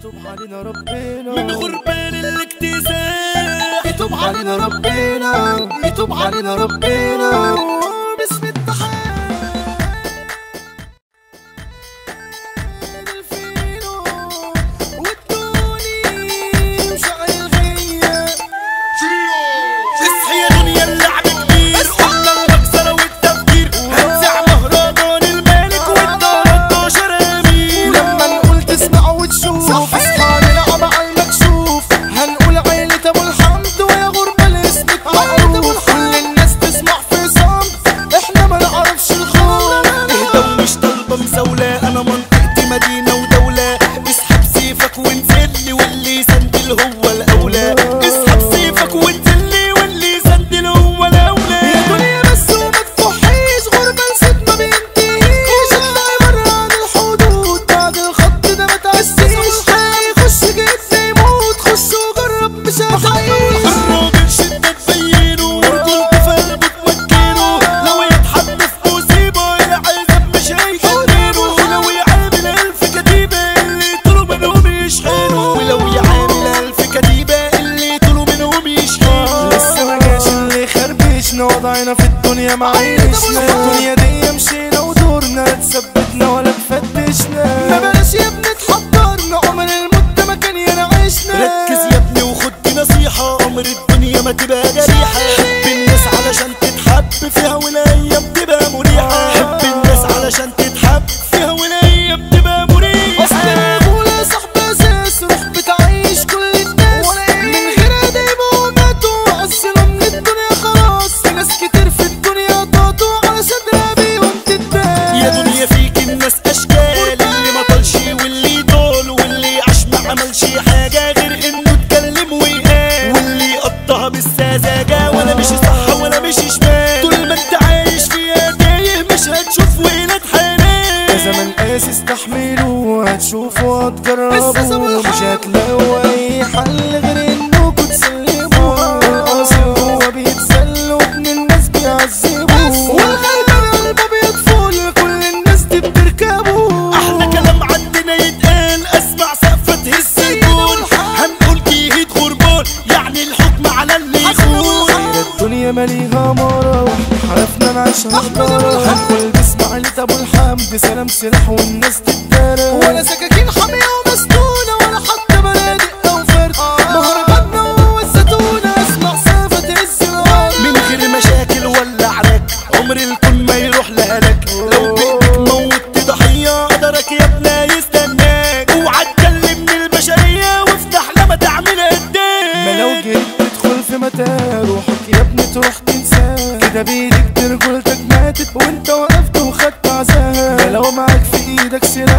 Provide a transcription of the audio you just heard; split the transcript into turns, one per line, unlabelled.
يتوب علينا ربنا
من غربان الاكتساب،
يتوب علينا ربنا، يتوب علينا ربنا. باسم التحية وضعنا في الدنيا معيشنا، الدنيا دي مشينا ودورنا لا تثبتنا ولا تفتشنا. ما بلاش يا ابني تحضرنا، عمر المدة ما كان ينعيشنا.
ركز يا ابني وخد نصيحة، عمر الدنيا ما تبقى جريحة. حب الناس علشان تتحب فيها والايام تبقى مريحة. حب الناس علشان تتحب فيها والايام تبقى مريحة.
اصل ابوه يا صاحبي اساس روح بتعيش كل الناس، من غير ادب وماتوا عزنا من الدنيا خلاص. في ناس كتير في الدنيا ضاعتوا على صدرها بيهم تتبان.
يا دنيا فيك الناس اشكال، اللي ما طالش واللي طول، واللي عاش ما عملش حاجة غير انه اتكلم ويقال، واللي قطها بالسذاجة ولا مش صح ولا مش شمال. طول ما انت عايش فيها تايه مش هتشوف ولاد حلال.
يا زمن قاس استحملوا هتشوفوا هتجربوا، مش هتلاقوا اي حل غير انكوا تسلموا. القاسي هو بيتذل وابن الناس بيعذبوا، والغلبان قلبه بيطفل كل الناس دي بتركبه.
احلى كلام عندنا يتقال، اسمع سقفة تهز الجول. هنقول جهيد غربان يعني الحكم على اللي يخون.
الدنيا ماليها مرة واحنا حرفنا نعيشها بطارة. هنقول باسم عيلة ابو الحمد سلام سلاح والناس تتدارى، ولا سكاكين حامية ومسنونة ولا حتى بنادق او فرد. مهرجاننا هو الزتونة، اسمع سقفة تهز الارض.
من غير مشاكل ولا عراك عمر الكون ما يروح لهلك. لو بايدك موت ضحية قدرك يا ابني يستناك. اوعى تكلم من البشرية وافتح لما تعمل قدام.
ما لو جيت تدخل في متاهة روحك يا ابني تروح تنساه، كده بايدك رجولتك ماتت وانت وقفت وخدت عزاها. ما لو معاك في ايدك سلاح